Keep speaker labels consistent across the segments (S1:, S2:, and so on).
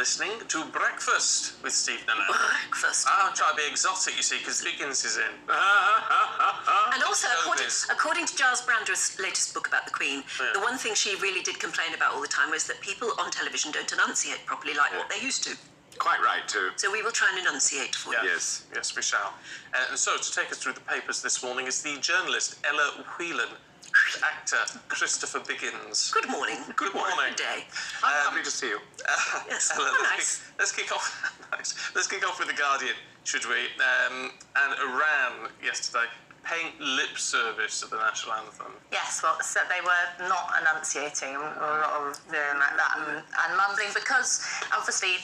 S1: listening to Breakfast with Steve Nanette.
S2: Breakfast.
S1: I'm trying to be exotic, you see, because Higgins is in.
S2: And also, according to Giles Brander's latest book about the Queen, the one thing she really did complain about all the time was that people on television don't enunciate properly like what they used to.
S3: Quite right, too.
S2: So we will try and enunciate for you.
S3: Yes.
S1: Yes, we shall. And so, to take us through the papers this morning is the journalist Ella Whelan, actor Christopher Biggins.
S2: Good morning.
S1: Good morning.
S2: Good day.
S3: Lovely to see you.
S2: Yes.
S1: Ella,
S2: Nice.
S1: let's kick off. Nice. Let's kick off with the Guardian, should we? And Iran yesterday paying lip service to the national anthem.
S4: Yes, well, so they were not enunciating, or not doing like that, and mumbling, because obviously,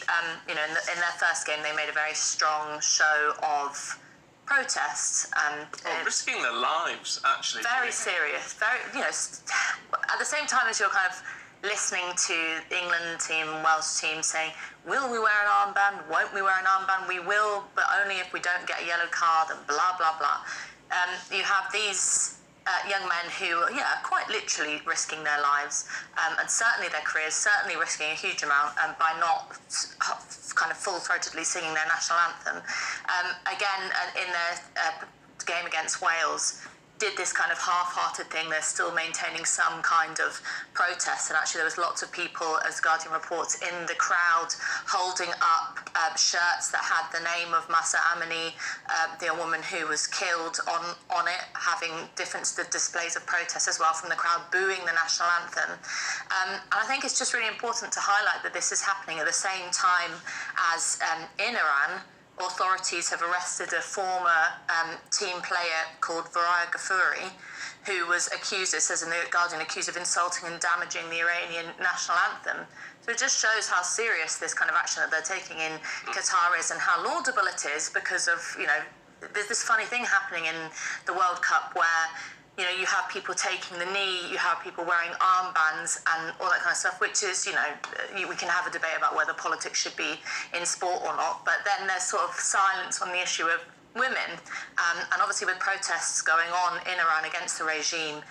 S4: in their first game they made a very strong show of protests.
S1: Risking their lives, actually.
S4: Very serious, very, at the same time as you're kind of listening to the England team, Welsh team saying, will we wear an armband, won't we wear an armband, we will, but only if we don't get a yellow card, and blah, blah, blah. You have these young men who are quite literally risking their lives, and certainly their careers, certainly risking a huge amount by not kind of full-throatedly singing their national anthem. Again, in their game against Wales, did this kind of half-hearted thing. They're still maintaining some kind of protest, and actually there was lots of people, as Guardian reports, in the crowd holding up shirts that had the name of Mahsa Amini, the woman who was killed, on it, having different displays of protest as well from the crowd, booing the national anthem. And I think it's just really important to highlight that this is happening at the same time as in Iran, authorities have arrested a former team player called Varaya Ghafouri, who was accused, it says in the Guardian, accused of insulting and damaging the Iranian national anthem. So it just shows how serious this kind of action that they're taking in Qatar is, and how laudable it is, because of, there's this funny thing happening in the World Cup where you have people taking the knee, you have people wearing armbands and all that kind of stuff, which is, we can have a debate about whether politics should be in sport or not, but then there's sort of silence on the issue of women. And obviously with protests going on in Iran against the regime,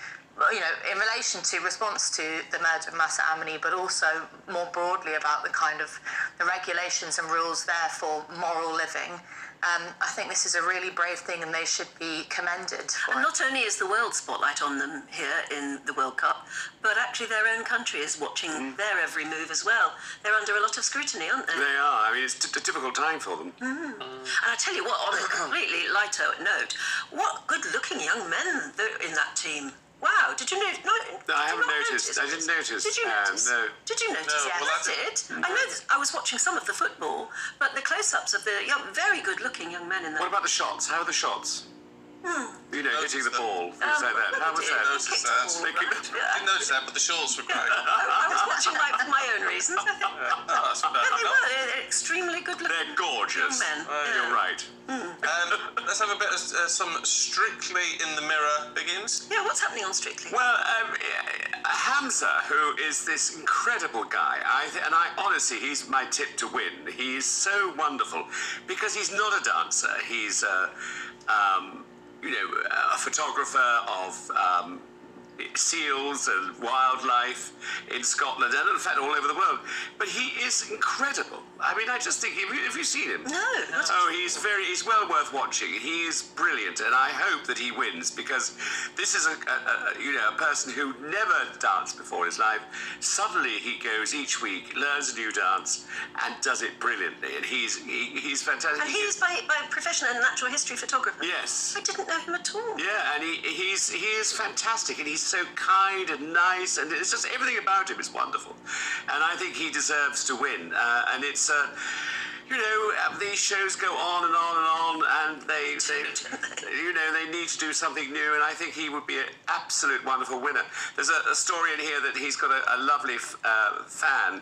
S4: in relation to response to the murder of Mahsa Amini, but also more broadly about the kind of the regulations and rules there for moral living, I think this is a really brave thing, and they should be commended for
S2: And
S4: it.
S2: not only is the world spotlight on them here in the World Cup, but actually their own country is watching their every move as well. They're under a lot of scrutiny, aren't they?
S3: They are. I mean, it's a difficult time for them.
S2: And I tell you what, on a completely lighter note, what good-looking young men in that team. Wow, did you know?
S3: No, I haven't noticed. I didn't notice.
S2: Did you notice?
S3: No.
S2: Did you notice?
S1: No,
S2: Yes,
S1: well,
S2: I did. I know that I was watching some of the football, but the close-ups of the very good-looking young men in there.
S3: What about the shots? How are the shots? Hitting the ball, things like that. How was
S1: I
S3: that?
S1: noticed that. Didn't notice that, but the shorts were great.
S2: I was watching for my own reasons. I think.
S1: That's fair
S2: They
S1: enough.
S2: were extremely good-looking.
S3: They're gorgeous.
S2: Young men.
S3: You're right.
S1: Let's have a bit of some Strictly in the Mirror Biggins.
S2: Yeah, what's happening on Strictly?
S3: Well, Hamza, who is this incredible guy, and honestly, he's my tip to win. He's so wonderful because he's not a dancer. He's a photographer of seals and wildlife in Scotland and in fact all over the world. But he is incredible. I mean, I just think, have you seen him?
S2: No.
S3: He's well worth watching. He is brilliant, and I hope that he wins, because this is a person who never danced before in his life. Suddenly he goes each week, learns a new dance, and does it brilliantly. And he's fantastic.
S2: And he's by profession a natural history photographer.
S3: Yes.
S2: I didn't know him at all.
S3: Yeah, and he is fantastic, and he's so kind and nice, and it's just everything about him is wonderful. And I think he deserves to win. And it's these shows go on and on and on, and they need to do something new, and I think he would be an absolute wonderful winner. There's a story in here that he's got a lovely fan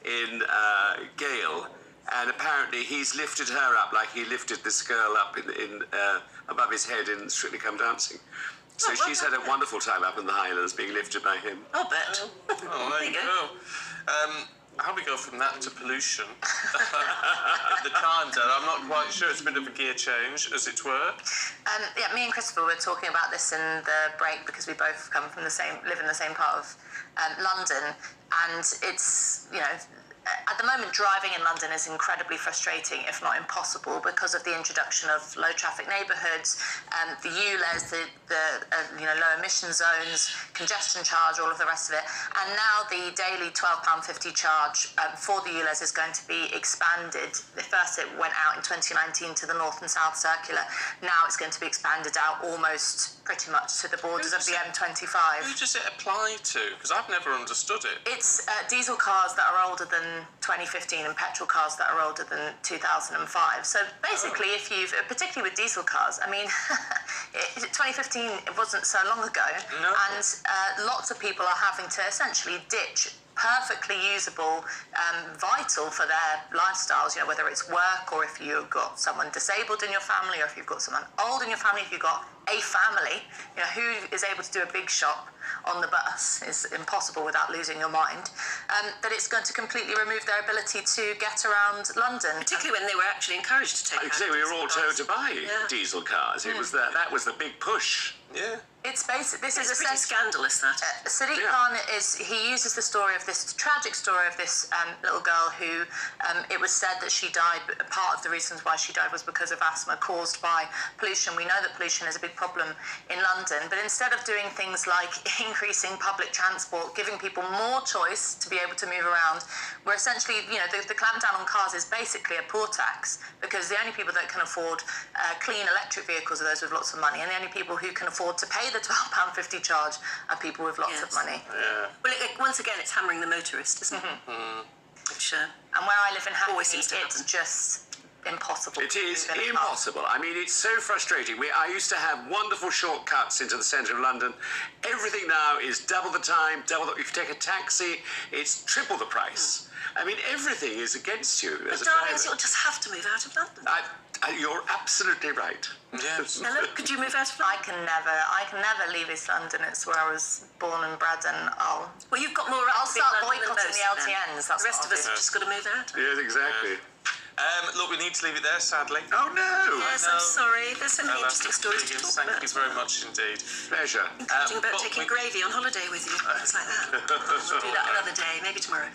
S3: in Gail, and apparently he's lifted her up like he lifted this girl up in above his head in Strictly Come Dancing. So she's had a wonderful time up in the Highlands being lifted by him.
S2: I'll bet.
S1: Oh, there you go. How we go from that to pollution? The Times, I'm not quite sure. It's a bit of a gear change, as it were.
S4: Me and Christopher were talking about this in the break, because we both live in the same part of London, and it's, at the moment, driving in London is incredibly frustrating, if not impossible, because of the introduction of low traffic neighbourhoods, the ULEZ, the low emission zones, congestion charge, all of the rest of it. And now the daily £12.50 charge for the ULEZ is going to be expanded. First it went out in 2019 to the North and South Circular. Now it's going to be expanded out almost pretty much to the borders of the M25.
S1: Who does it apply to? Because I've never understood it.
S4: It's diesel cars that are older than 2015 and petrol cars that are older than 2005. So basically, if you've, particularly with diesel cars, I mean, 2015 it wasn't so long ago, and lots of people are having to essentially ditch perfectly usable, vital for their lifestyles, whether it's work or if you've got someone disabled in your family or if you've got someone old in your family, if you've got a family, who is able to do a big shop on the bus is impossible without losing your mind, that it's going to completely remove their ability to get around London.
S2: Particularly when they were actually encouraged to take
S3: Exactly, we were all told to buy diesel cars. It was that was the big push.
S1: Yeah.
S4: It's basic. This is
S2: pretty scandalous, that.
S4: Sadiq Khan he uses the story of this tragic story of this little girl who it was said that she died. Part of the reasons why she died was because of asthma caused by pollution. We know that pollution is a big problem in London, but instead of doing things like increasing public transport, giving people more choice to be able to move around, we're essentially, the clampdown on cars is basically a poor tax, because the only people that can afford clean electric vehicles are those with lots of money, and the only people who can afford to pay the £12.50 charge are people with lots of money.
S1: Yeah.
S2: Well, once again, it's hammering the motorist, isn't it? Which,
S4: and where I live in Hackney,
S2: always seems to
S4: it's
S2: happen.
S4: just impossible.
S3: It is
S4: to move in a car.
S3: impossible. I mean, it's so frustrating. I used to have wonderful shortcuts into the centre of London. Everything now is double the time, if you take a taxi, it's triple the price. I mean, everything is against you.
S2: But darlings, you'll just have to move out of London.
S3: You're absolutely right.
S1: Yes.
S2: Hello, could you move out of London?
S4: I can never leave East London. It's where I was born and bred, and
S2: Well, you've got more.
S4: I'll start
S2: London than
S4: boycotting
S2: most,
S4: the
S2: then.
S4: LTNs. That's
S2: The rest
S4: what
S2: of us
S4: I'll
S2: have just got to move out.
S3: Yes, exactly.
S1: Look, we need to leave it there, sadly.
S3: Oh, no.
S2: Yes, I'm sorry. There's so many
S1: Ella,
S2: interesting stories to talk
S1: thank
S2: about.
S1: you very much indeed.
S3: Pleasure.
S2: Including about
S1: but
S2: taking
S1: we-
S2: gravy on holiday with you, things like that. We'll do that another day, maybe tomorrow.